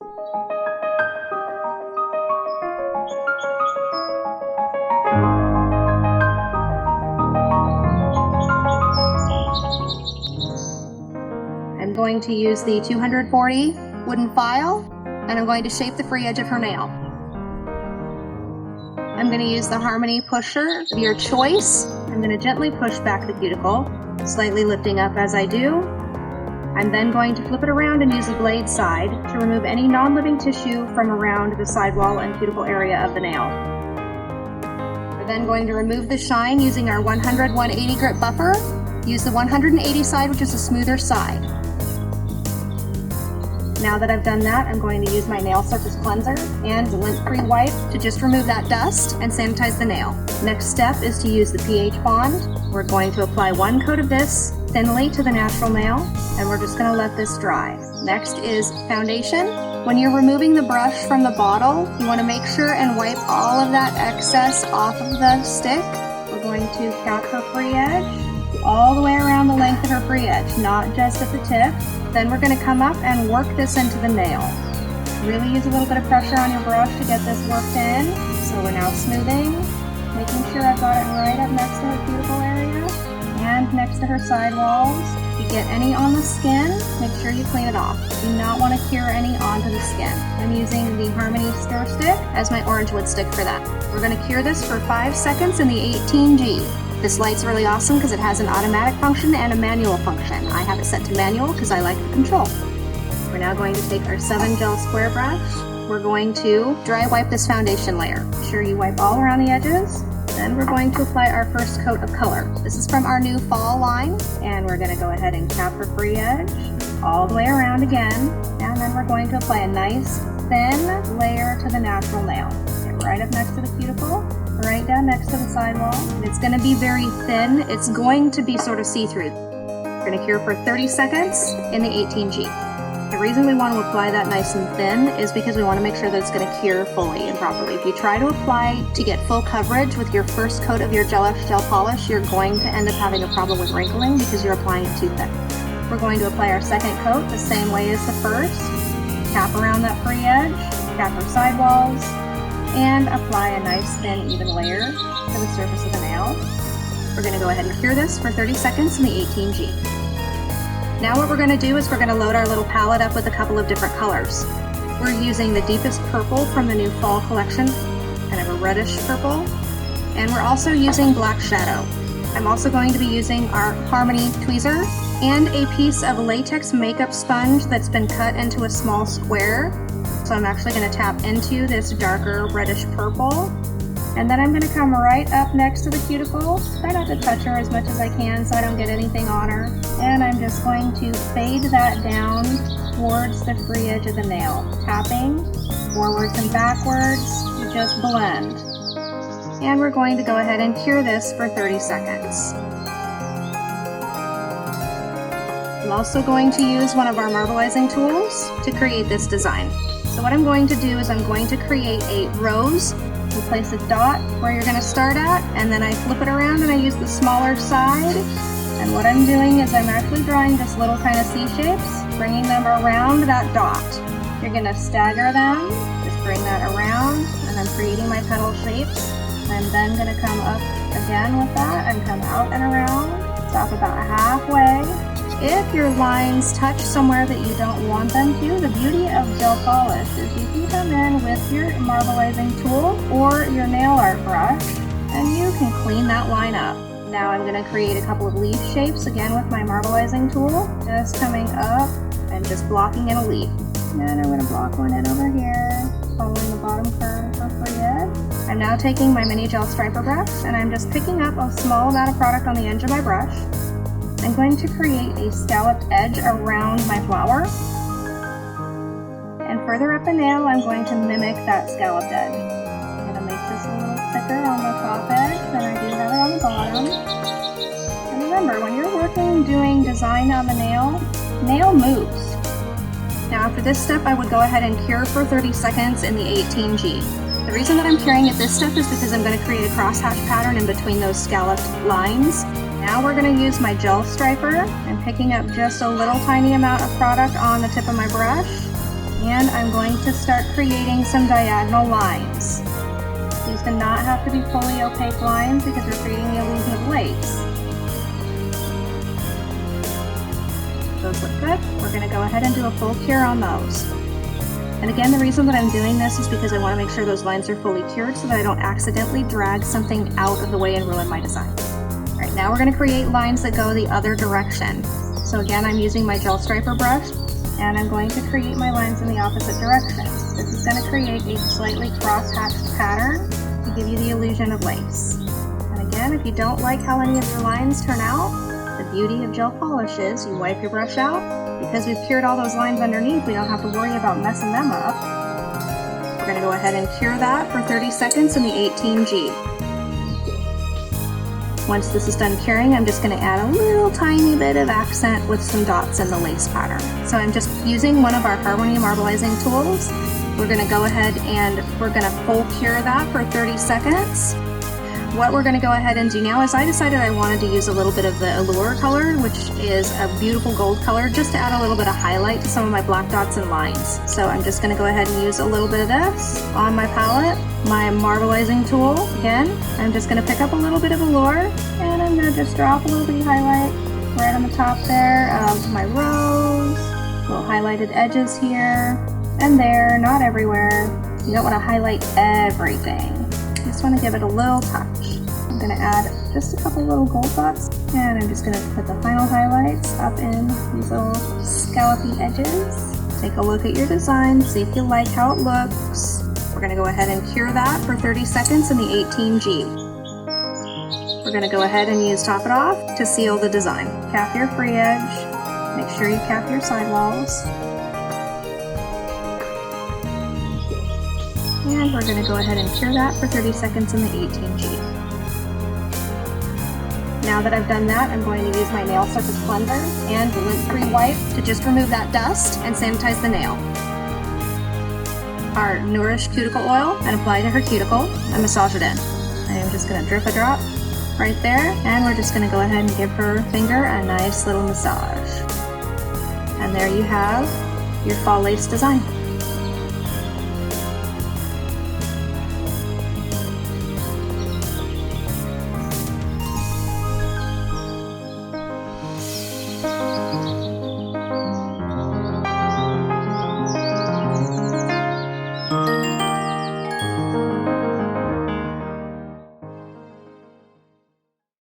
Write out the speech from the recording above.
I'm going to use the 240 wooden file, and I'm going to shape the free edge of her nail. I'm going to use the Harmony pusher of your choice. I'm going to gently push back the cuticle, slightly lifting up as I do. I'm then going to flip it around and use the blade side to remove any non-living tissue from around the sidewall and cuticle area of the nail. We're then going to remove the shine using our 100-180 grit buffer. Use the 180 side, which is the smoother side. Now that I've done that, I'm going to use my nail surface cleanser and the lint-free wipe to just remove that dust and sanitize the nail. Next step is to use the pH bond. We're going to apply one coat of this thinly to the natural nail, and we're just going to let this dry. Next is foundation. When you're removing the brush from the bottle, you want to make sure and wipe all of that excess off of the stick. We're going to cap her free edge all the way around the length of her free edge, not just at the tip. Then we're going to come up and work this into the nail. Really use a little bit of pressure on your brush to get this worked in. So we're now smoothing, making sure I've got it right up next to her cuticle area and next to her sidewalls. If you get any on the skin, make sure you clean it off. Do not want to cure any onto the skin. I'm using the Harmony stir stick as my orange wood stick for that. We're going to cure this for 5 seconds in the 18G. This light's really awesome because it has an automatic function and a manual function. I have it set to manual because I like the control. We're now going to take our 7 gel square brush. We're going to dry wipe this foundation layer. Make sure you wipe all around the edges. Then we're going to apply our first coat of color. This is from our new fall line, and we're going to go ahead and cap her free edge all the way around again. And then we're going to apply a nice thin layer to the natural nail. Get right up next to the cuticle, right down next to the sidewall. And it's going to be very thin. It's going to be sort of see-through. We're going to cure for 30 seconds in the 18G. The reason we want to apply that nice and thin is because we want to make sure that it's going to cure fully and properly. If you try to apply to get full coverage with your first coat of your Gelish gel polish, you're going to end up having a problem with wrinkling because you're applying it too thick. We're going to apply our second coat the same way as the first. Cap around that free edge, cap our sidewalls, and apply a nice thin even layer to the surface of the nail. We're going to go ahead and cure this for 30 seconds in the 18G. Now what we're going to do is we're going to load our little palette up with a couple of different colors. We're using the deepest purple from the new fall collection, kind of a reddish purple, and we're also using black shadow. I'm also going to be using our Harmony tweezer and a piece of latex makeup sponge that's been cut into a small square. So I'm actually going to tap into this darker reddish purple, and then I'm going to come right up next to the cuticle. Try not to touch her as much as I can so I don't get anything on her. And I'm just going to fade that down towards the free edge of the nail, tapping forwards and backwards to just blend. And we're going to go ahead and cure this for 30 seconds. I'm also going to use one of our marbleizing tools to create this design. So what I'm going to do is I'm going to create a rose and place a dot where you're going to start at, and then I flip it around and I use the smaller side. And what I'm doing is I'm actually drawing just little kind of C shapes, bringing them around that dot. You're going to stagger them, just bring that around, and I'm creating my petal shapes. I'm then going to come up again with that and come out and around, stop about halfway. If your lines touch somewhere that you don't want them to, the beauty of gel polish is you can come in with your marbleizing tool or your nail art brush and you can clean that line up. Now I'm going to create a couple of leaf shapes again with my marbleizing tool, just coming up and just blocking in a leaf. And I'm going to block one in over here, following the bottom curve of her free edge. I'm now taking my mini gel striper brush and I'm just picking up a small amount of product on the edge of my brush. I'm going to create a scalloped edge around my flower. And further up the nail, I'm going to mimic that scalloped edge. I'm going to make this a little thicker on the top edge than I do have it on the bottom. And remember, when you're working doing design on the nail moves. Now after this step, I would go ahead and cure for 30 seconds in the 18G. The reason that I'm curing at this step is because I'm going to create a crosshatch pattern in between those scalloped lines. Now we're going to use my gel striper. I'm picking up just a little tiny amount of product on the tip of my brush. And I'm going to start creating some diagonal lines. These do not have to be fully opaque lines because we're creating the illusion of lace. Those look good. We're going to go ahead and do a full cure on those. And again, the reason that I'm doing this is because I want to make sure those lines are fully cured so that I don't accidentally drag something out of the way and ruin my design. All right, now we're going to create lines that go the other direction. So again, I'm using my gel striper brush, and I'm going to create my lines in the opposite direction. This is going to create a slightly cross-hatched pattern to give you the illusion of lace. And again, if you don't like how any of your lines turn out, the beauty of gel polish is you wipe your brush out. Because we've cured all those lines underneath, we don't have to worry about messing them up. We're going to go ahead and cure that for 30 seconds in the 18G. Once this is done curing, I'm just going to add a little tiny bit of accent with some dots in the lace pattern. So I'm just using one of our Harmony marbleizing tools. We're going to go ahead and we're going to full cure that for 30 seconds. What we're going to go ahead and do now is I decided I wanted to use a little bit of the Allure color, which is a beautiful gold color, just to add a little bit of highlight to some of my black dots and lines. So I'm just going to go ahead and use a little bit of this on my palette. My marbleizing tool, again, I'm just going to pick up a little bit of Allure, and I'm going to just drop a little bit of highlight right on the top there of my rose, little highlighted edges here and there, not everywhere. You don't want to highlight everything. You just want to give it a little touch. I'm going to add just a couple little gold dots, and I'm just going to put the final highlights up in these little scallopy edges. Take a look at your design, see if you like how it looks. We're going to go ahead and cure that for 30 seconds in the 18G. We're going to go ahead and use Top It Off to seal the design. Cap your free edge, make sure you cap your sidewalls. And we're going to go ahead and cure that for 30 seconds in the 18G. Now that I've done that, I'm going to use my nail surface cleanser and the lint-free wipe to just remove that dust and sanitize the nail. Our Nourish cuticle oil and apply to her cuticle and massage it in. I am just going to drip a drop right there, and we're just going to go ahead and give her finger a nice little massage. And there you have your fall lace design.